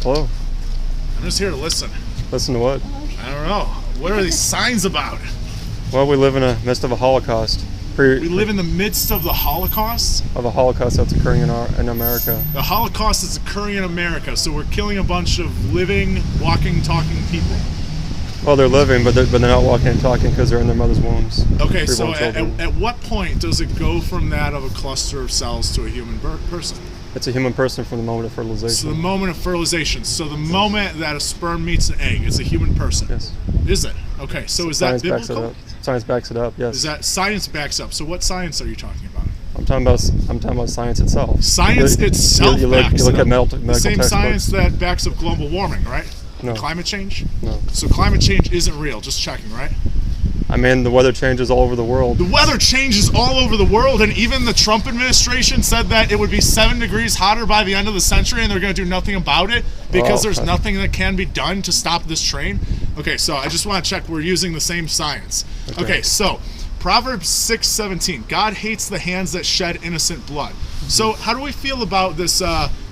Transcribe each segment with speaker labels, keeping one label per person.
Speaker 1: Hello.
Speaker 2: I'm just here to listen.
Speaker 1: Listen to what?
Speaker 2: I don't know. What are these signs about?
Speaker 1: Well, we live in the midst of a Holocaust.
Speaker 2: We live in the midst of the Holocaust?
Speaker 1: Of a Holocaust that's occurring in America.
Speaker 2: The Holocaust is occurring in America, so we're killing a bunch of living, walking, talking people.
Speaker 1: Well, they're living, but they're not walking and talking because they're in their mother's wombs.
Speaker 2: Okay, so at what point does it go from that of a cluster of cells to a human person?
Speaker 1: It's a human person from the moment of fertilization.
Speaker 2: So the moment of fertilization. So the moment that a sperm meets an egg is a human person.
Speaker 1: Yes.
Speaker 2: Is it? Okay, so is that biblical?
Speaker 1: Science backs it up, yes.
Speaker 2: Is that science backs up? So what science are you talking about?
Speaker 1: I'm talking about science itself.
Speaker 2: Science itself backs
Speaker 1: you look
Speaker 2: up.
Speaker 1: at medical
Speaker 2: the same
Speaker 1: textbooks.
Speaker 2: science that backs up global warming, right?
Speaker 1: No.
Speaker 2: Climate change?
Speaker 1: No.
Speaker 2: So climate change isn't real, just checking, right?
Speaker 1: I mean, the weather changes all over the world.
Speaker 2: The weather changes all over the world, and even the Trump administration said that it would be 7 degrees hotter by the end of the century, and they're going to do nothing about it because there's nothing that can be done to stop this train. Okay, so I just want to check we're using the same science. Okay, so Proverbs 6:17, God hates the hands that shed innocent blood. So how do we feel about this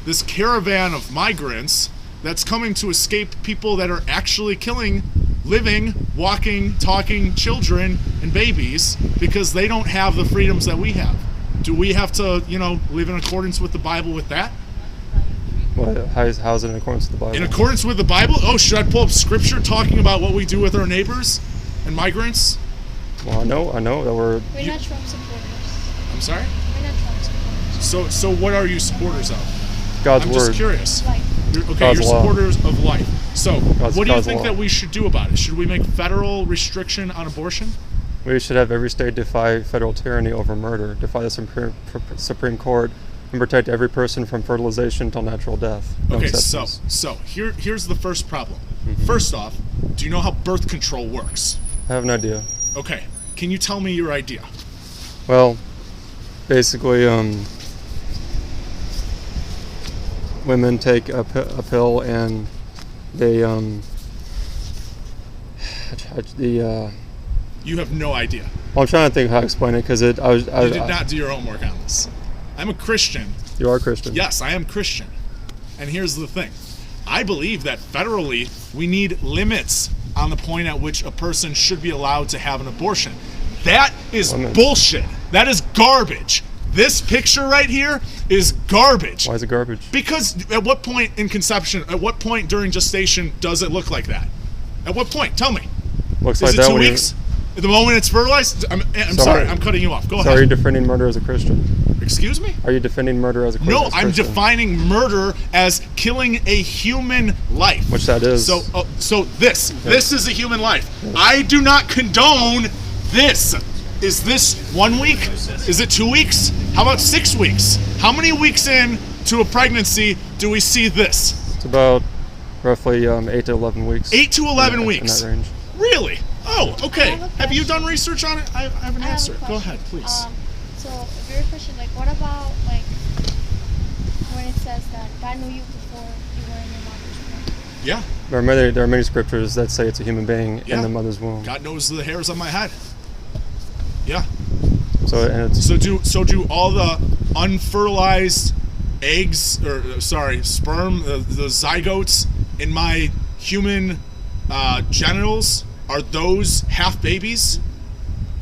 Speaker 2: this caravan of migrants that's coming to escape people that are actually killing living, walking, talking children and babies because they don't have the freedoms that we have? Do we have to, live in accordance with the Bible with that?
Speaker 1: Well, how is it in accordance with the Bible?
Speaker 2: In accordance with the Bible? Oh, should I pull up scripture talking about what we do with our neighbors and migrants?
Speaker 1: Well, I know that we're
Speaker 3: not Trump supporters.
Speaker 2: I'm sorry?
Speaker 3: We're not Trump supporters.
Speaker 2: So what are you supporters of?
Speaker 1: God's
Speaker 2: I'm
Speaker 1: word.
Speaker 2: just curious.
Speaker 3: Life.
Speaker 1: God's
Speaker 2: you're
Speaker 1: law.
Speaker 2: supporters of life. So what do you think
Speaker 1: law.
Speaker 2: that we should do about it? Should we make federal restriction on abortion?
Speaker 1: We should have every state defy federal tyranny over murder, defy the Supreme Court, and protect every person from fertilization until natural death. No
Speaker 2: Okay,
Speaker 1: exceptions.
Speaker 2: so here's the first problem.
Speaker 1: Mm-hmm.
Speaker 2: First off, do you know how birth control works?
Speaker 1: I have an idea.
Speaker 2: Okay, can you tell me your idea?
Speaker 1: Well, basically, women take a pill and they
Speaker 2: You have no idea.
Speaker 1: Well, I'm trying to think how to explain it because
Speaker 2: You did not do your homework on this. I'm a Christian.
Speaker 1: You are Christian.
Speaker 2: Yes, I am Christian. And here's the thing. I believe that federally we need limits on the point at which a person should be allowed to have an abortion. That is bullshit. That is garbage. This picture right here is garbage.
Speaker 1: Why is it garbage?
Speaker 2: Because at what point in conception, at what point during gestation does it look like that? At what point? Tell me.
Speaker 1: Looks
Speaker 2: is
Speaker 1: like
Speaker 2: it
Speaker 1: that
Speaker 2: 2
Speaker 1: when
Speaker 2: weeks? The moment it's fertilized? I'm sorry, I'm cutting you off. Go ahead.
Speaker 1: So are you defending murder as a Christian?
Speaker 2: Excuse me?
Speaker 1: Are you defending murder as a Christian?
Speaker 2: No, I'm defining murder as killing a human life.
Speaker 1: Which that is.
Speaker 2: So this is a human life. Yes. I do not condone this. Is this 1 week? Is it 2 weeks? How about 6 weeks? How many weeks in to a pregnancy do we see this?
Speaker 1: It's about roughly 8 to 11 weeks.
Speaker 2: 8 to 11 weeks.
Speaker 1: In that range.
Speaker 2: Really? Oh, okay. Have you done research on it? I have an answer. Go ahead, please.
Speaker 3: So, a very question, what about, when it says that God knew you before you were in your mother's womb?
Speaker 2: Yeah.
Speaker 1: There are many scriptures that say it's a human being in the mother's womb.
Speaker 2: God knows the hairs on my head. Yeah.
Speaker 1: So
Speaker 2: do all the unfertilized eggs, sperm, the zygotes in my human genitals, are those half babies?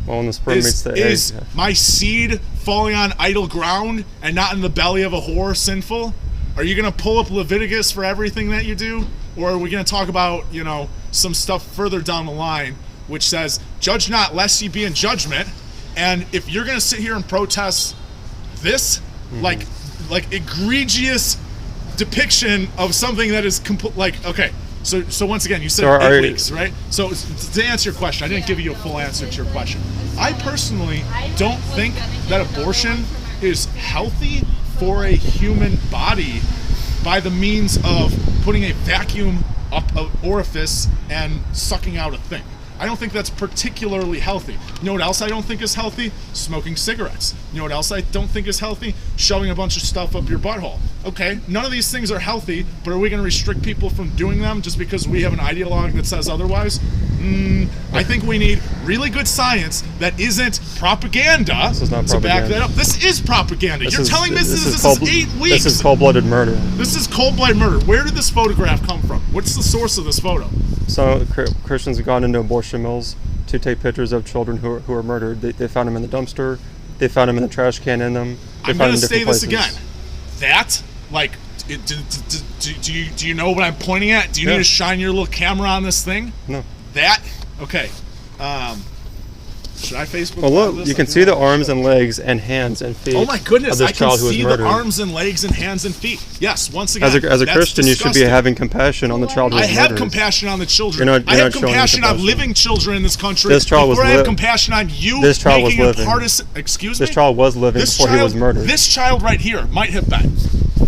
Speaker 1: Well, when the sperm meets the egg.
Speaker 2: Is my seed falling on idle ground and not in the belly of a whore sinful? Are you going to pull up Leviticus for everything that you do? Or are we going to talk about, some stuff further down the line, which says, judge not lest ye be in judgment. And if you're going to sit here and protest this, like egregious depiction of something that is okay. So once again, you said 8 weeks, right? So to answer your question, I didn't give you a full answer to your question. I personally don't think that abortion is healthy for a human body by the means of putting a vacuum up an orifice and sucking out a thing. I don't think that's particularly healthy. You know what else I don't think is healthy? Smoking cigarettes. You know what else I don't think is healthy? Shoving a bunch of stuff up your butthole. Okay, none of these things are healthy, but are we going to restrict people from doing them just because we have an ideologue that says otherwise? I think we need really good science that isn't propaganda
Speaker 1: This is not
Speaker 2: to back
Speaker 1: propaganda.
Speaker 2: that up. This is propaganda. You're telling me this is
Speaker 1: cold-
Speaker 2: 8 weeks.
Speaker 1: This is cold-blooded murder.
Speaker 2: This is cold-blooded murder. Where did this photograph come from? What's the source of this photo?
Speaker 1: So Christians have gone into abortion mills to take pictures of children who are murdered. They found them in the dumpster. They found them in the trash can in them. They
Speaker 2: I'm
Speaker 1: found
Speaker 2: going to
Speaker 1: them in
Speaker 2: say
Speaker 1: different
Speaker 2: this
Speaker 1: places.
Speaker 2: again. That, like, do you know what I'm pointing at? Do you need to shine your little camera on this thing?
Speaker 1: No.
Speaker 2: That, okay. Should I Facebook
Speaker 1: Well,
Speaker 2: Live
Speaker 1: look,
Speaker 2: this?
Speaker 1: you can see the arms and legs and hands and feet.
Speaker 2: Oh my goodness,
Speaker 1: of
Speaker 2: I
Speaker 1: this
Speaker 2: can
Speaker 1: child who was
Speaker 2: see the
Speaker 1: murdered.
Speaker 2: arms and legs and hands and feet. Yes, once again,
Speaker 1: As a
Speaker 2: that's
Speaker 1: Christian, you should be
Speaker 2: disgusting.
Speaker 1: having compassion on the child who
Speaker 2: I
Speaker 1: was
Speaker 2: have
Speaker 1: murdered.
Speaker 2: compassion on the children.
Speaker 1: You're not
Speaker 2: I have
Speaker 1: showing any
Speaker 2: compassion on
Speaker 1: compassion.
Speaker 2: living children in this country.
Speaker 1: This child was
Speaker 2: before I have
Speaker 1: li-
Speaker 2: compassion on you
Speaker 1: This child was
Speaker 2: making a
Speaker 1: living.
Speaker 2: partisan. Excuse me.
Speaker 1: This child was living before he was murdered.
Speaker 2: This child right here might have been.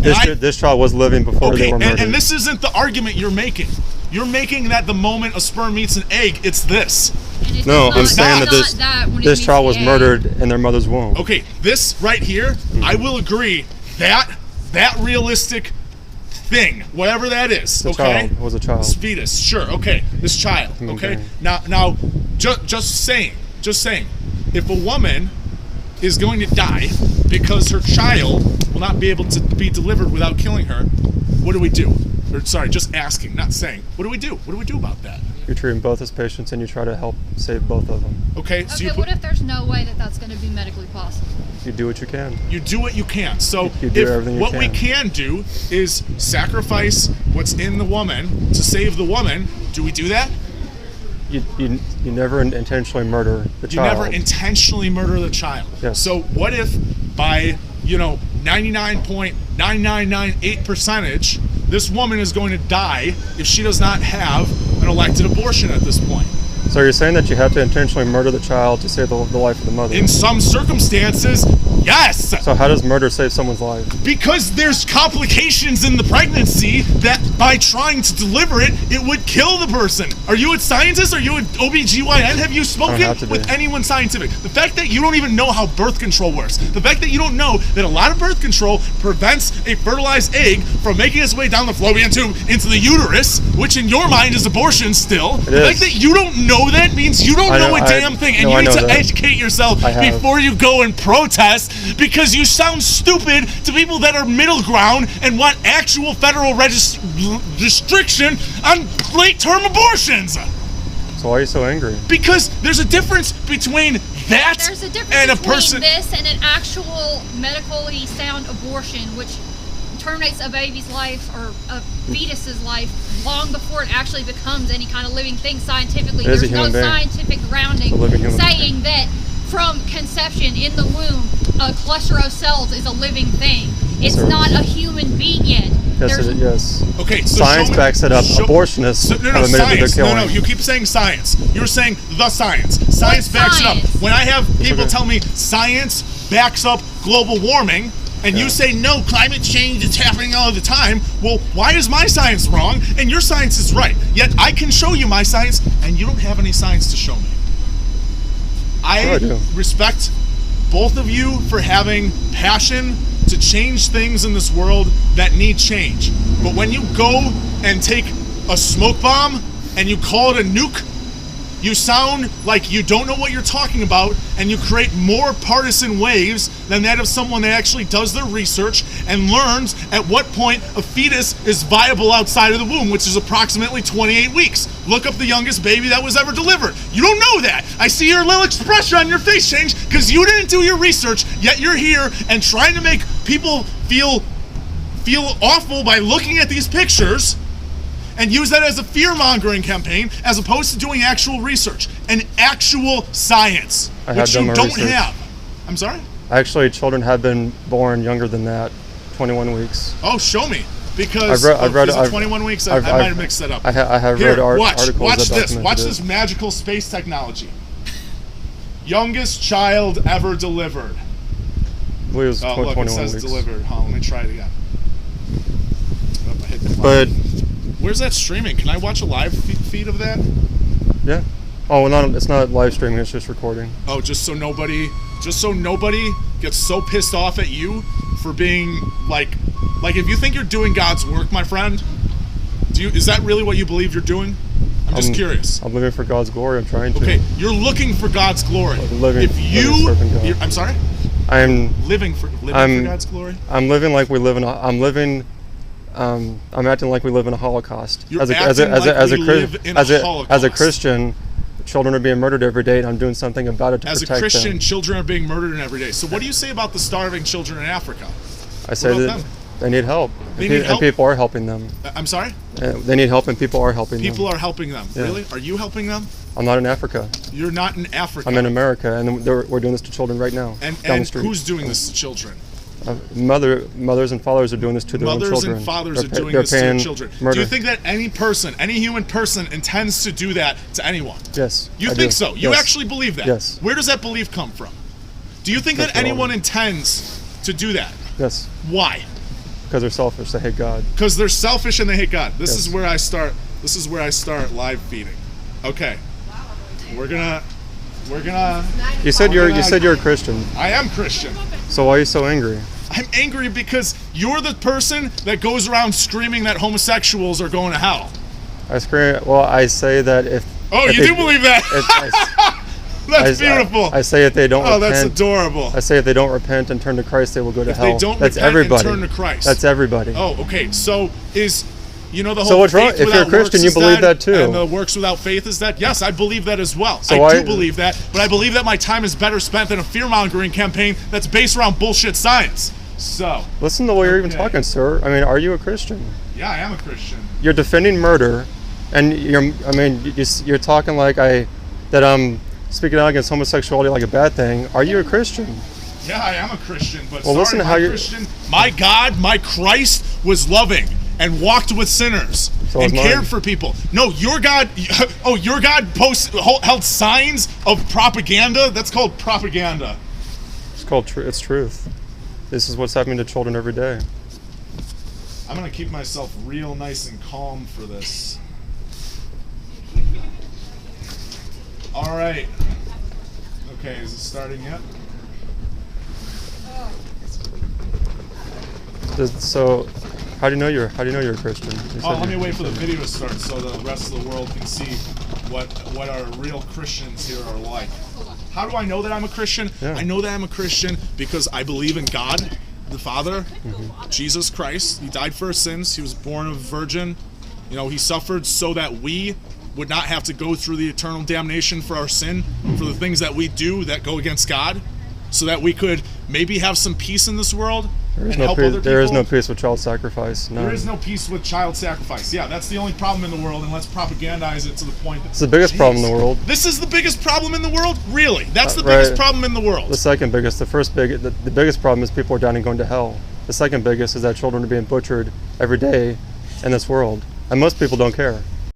Speaker 1: This child was living before they were murdered.
Speaker 2: and this isn't the argument you're making. You're making that the moment a sperm meets an egg, it's this.
Speaker 1: No, I'm saying that this child was murdered in their mother's womb.
Speaker 2: Okay, this right here, I will agree that realistic thing, whatever that is,
Speaker 1: The
Speaker 2: okay?
Speaker 1: child was a child.
Speaker 2: This fetus, sure, okay, this child, okay?
Speaker 1: being.
Speaker 2: Now, just saying, if a woman is going to die because her child will not be able to be delivered without killing her, what do we do? Or sorry, just asking, not saying. What do we do? What do we do about that?
Speaker 1: You treat them both as patients and you try to help save both of them.
Speaker 2: Okay, so
Speaker 4: Okay, what if there's no way that that's going to be medically possible?
Speaker 1: You do what you can.
Speaker 2: you do what you can. So
Speaker 1: You do
Speaker 2: if
Speaker 1: everything you
Speaker 2: what we
Speaker 1: can.
Speaker 2: can do is sacrifice what's in the woman to save the woman, do we do that?
Speaker 1: You never intentionally murder the
Speaker 2: You
Speaker 1: child.
Speaker 2: never intentionally murder the child.
Speaker 1: Yes.
Speaker 2: So what if by 99.9998 percentage, this woman is going to die if she does not have an elected abortion at this point?
Speaker 1: So you're saying that you have to intentionally murder the child to save the life of the mother?
Speaker 2: In some circumstances, yes.
Speaker 1: So how does murder save someone's life?
Speaker 2: Because there's complications in the pregnancy that by trying to deliver it, it would kill the person. Are you a scientist? Are you an OBGYN? Have you spoken
Speaker 1: have to be.
Speaker 2: with anyone scientific? The fact that you don't even know how birth control works, the fact that you don't know that a lot of birth control prevents a fertilized egg from making its way down the fallopian tube into the uterus, which in your mind is abortion still. The
Speaker 1: is.
Speaker 2: fact that you don't know that means you don't
Speaker 1: I
Speaker 2: know
Speaker 1: know-
Speaker 2: a damn thing, and
Speaker 1: no,
Speaker 2: you
Speaker 1: I
Speaker 2: need
Speaker 1: know
Speaker 2: to
Speaker 1: that.
Speaker 2: educate yourself
Speaker 1: I have.
Speaker 2: before you go and protest, because you sound stupid to people that are middle ground and want actual federal restriction on late-term abortions.
Speaker 1: So why are you so angry?
Speaker 2: Because there's a difference between that
Speaker 4: There's a difference
Speaker 2: and a
Speaker 4: between
Speaker 2: person.
Speaker 4: this and an actual medically sound abortion, which terminates a baby's life or a fetus's life long before it actually becomes any kind of living thing scientifically.
Speaker 1: It is a
Speaker 4: There's no
Speaker 1: human being.
Speaker 4: scientific grounding
Speaker 1: It's a living human
Speaker 4: saying that from conception in the womb, a cluster of cells is a living thing. It's
Speaker 1: Yes,
Speaker 4: not a human being yet.
Speaker 1: Yes, yes.
Speaker 2: Okay, so
Speaker 1: Science
Speaker 2: show me-
Speaker 1: backs it up.
Speaker 2: show-
Speaker 1: Abortionists
Speaker 2: no,
Speaker 1: have admitted that they're
Speaker 2: science.
Speaker 1: killing.
Speaker 2: No, you keep saying science. You're saying the science. Science backs it
Speaker 4: science?
Speaker 2: up. When I have people
Speaker 1: okay.
Speaker 2: tell me science backs up global warming, and you say no, climate change is happening all the time, well, why is my science wrong and your science is right? Yet I can show you my science, and you don't have any science to show me.
Speaker 1: Sure I do.
Speaker 2: Respect both of you for having passion to change things in this world that need change. But when you go and take a smoke bomb and you call it a nuke, you sound like you don't know what you're talking about, and you create more partisan waves than that of someone that actually does their research and learns at what point a fetus is viable outside of the womb, which is approximately 28 weeks. Look up the youngest baby that was ever delivered. You don't know that. I see your little expression on your face change because you didn't do your research, yet you're here and trying to make people feel awful by looking at these pictures and use that as a fear-mongering campaign as opposed to doing actual research and actual science,
Speaker 1: I have
Speaker 2: which
Speaker 1: done
Speaker 2: you
Speaker 1: my
Speaker 2: don't
Speaker 1: research.
Speaker 2: have. I'm sorry?
Speaker 1: Actually, children have been born younger than that, 21 weeks.
Speaker 2: Oh, show me. Because
Speaker 1: I've read-
Speaker 2: is it
Speaker 1: I've-
Speaker 2: 21 weeks? I
Speaker 1: I've-
Speaker 2: might
Speaker 1: I've-
Speaker 2: have mixed that up.
Speaker 1: I have
Speaker 2: Here,
Speaker 1: read articles
Speaker 2: watch
Speaker 1: that
Speaker 2: this.
Speaker 1: documented
Speaker 2: Watch
Speaker 1: it.
Speaker 2: this magical space technology. Youngest child ever delivered.
Speaker 1: I believe it was
Speaker 2: Oh, look, it
Speaker 1: 21
Speaker 2: says
Speaker 1: weeks.
Speaker 2: delivered. Hold on, let me try it again. Oh, I hit the
Speaker 1: But
Speaker 2: where's that streaming? Can I watch a live feed of that?
Speaker 1: yeah. Oh, well, it's not live streaming. It's just recording.
Speaker 2: Oh, just so nobody gets so pissed off at you for being like Like, if you think you're doing God's work, my friend, is that really what you believe you're doing? I'm just curious.
Speaker 1: I'm living for God's glory. I'm trying to.
Speaker 2: Okay, you're looking for God's glory.
Speaker 1: Living serving God.
Speaker 2: I'm sorry?
Speaker 1: I'm
Speaker 2: living for God's glory?
Speaker 1: I'm living like we live in a, I'm acting like we live in a Holocaust.
Speaker 2: You're acting like we live in a Holocaust.
Speaker 1: As a Christian, children are being murdered every day, and I'm doing something about it to protect them.
Speaker 2: As a Christian, children are being murdered every day. So what do you say about the starving children in Africa?
Speaker 1: I say that they need help. And people are helping them.
Speaker 2: I'm sorry?
Speaker 1: They need help, and people are helping them.
Speaker 2: People are helping them. Yeah. Really? Are you helping them?
Speaker 1: I'm not in Africa.
Speaker 2: You're not in Africa.
Speaker 1: I'm in America, and we're doing this to children right now.
Speaker 2: And
Speaker 1: the street.
Speaker 2: Who's doing this to children?
Speaker 1: Mothers and fathers are doing this to their own children.
Speaker 2: Mothers and fathers are doing this to their children.
Speaker 1: Murder.
Speaker 2: Do you think that any human person intends to do that to anyone?
Speaker 1: Yes.
Speaker 2: You think so? You actually believe that?
Speaker 1: Yes.
Speaker 2: Where does that belief come from? Do you think that anyone intends to do that?
Speaker 1: Yes.
Speaker 2: Why?
Speaker 1: Because they're selfish. They hate God.
Speaker 2: Because they're selfish and they hate God. This is where I start. This is where I start live feeding. Okay. We're gonna.
Speaker 1: You said you're a Christian.
Speaker 2: I am Christian.
Speaker 1: So why are you so angry?
Speaker 2: I'm angry because you're the person that goes around screaming that homosexuals are going to hell.
Speaker 1: I say that if.
Speaker 2: Oh, you do believe that? That's beautiful.
Speaker 1: I say if they don't repent.
Speaker 2: Oh, that's adorable.
Speaker 1: I say if they don't repent and turn to Christ, they will go to hell.
Speaker 2: If they don't repent and turn to Christ.
Speaker 1: That's everybody.
Speaker 2: Oh, okay. So is, the whole
Speaker 1: so what's wrong? If you're a Christian, you believe that too.
Speaker 2: And the works without faith is that? Yes, I believe that as well. So I do believe that, but I believe that my time is better spent than a fear-mongering campaign that's based around bullshit science. So.
Speaker 1: Listen to the way you're even talking, sir. I mean, are you a Christian?
Speaker 2: Yeah, I am a Christian.
Speaker 1: You're defending murder, and you're talking like that I'm speaking out against homosexuality like a bad thing. Are you a Christian?
Speaker 2: Yeah, I am a Christian, but
Speaker 1: listen to how you're Christian.
Speaker 2: My God, my Christ was loving and walked with sinners and cared for people. No, your God. Oh, your God held signs of propaganda. That's called propaganda.
Speaker 1: It's called it's truth. This is what's happening to children every day.
Speaker 2: I'm gonna keep myself real nice and calm for this. All right. Okay, is it starting yet?
Speaker 1: So, how do you know you're a Christian?
Speaker 2: Let me wait for the video to start so the rest of the world can see what our real Christians here are like. How do I know that I'm a Christian? Yeah. I know that I'm a Christian because I believe in God, the Father, Jesus Christ. He died for our sins. He was born of a virgin. He suffered so that we would not have to go through the eternal damnation for our sin, for the things that we do that go against God, so that we could maybe have some peace in this world and help other people.
Speaker 1: There is no peace with child sacrifice. No.
Speaker 2: There is no peace with child sacrifice. Yeah, that's the only problem in the world, and let's propagandize it to the point that
Speaker 1: it's the biggest problem in the world.
Speaker 2: This is the biggest problem in the world? Really? That's the biggest problem in the world?
Speaker 1: The second biggest. The biggest problem is people are dying and going to hell. The second biggest is that children are being butchered every day in this world, and most people don't care.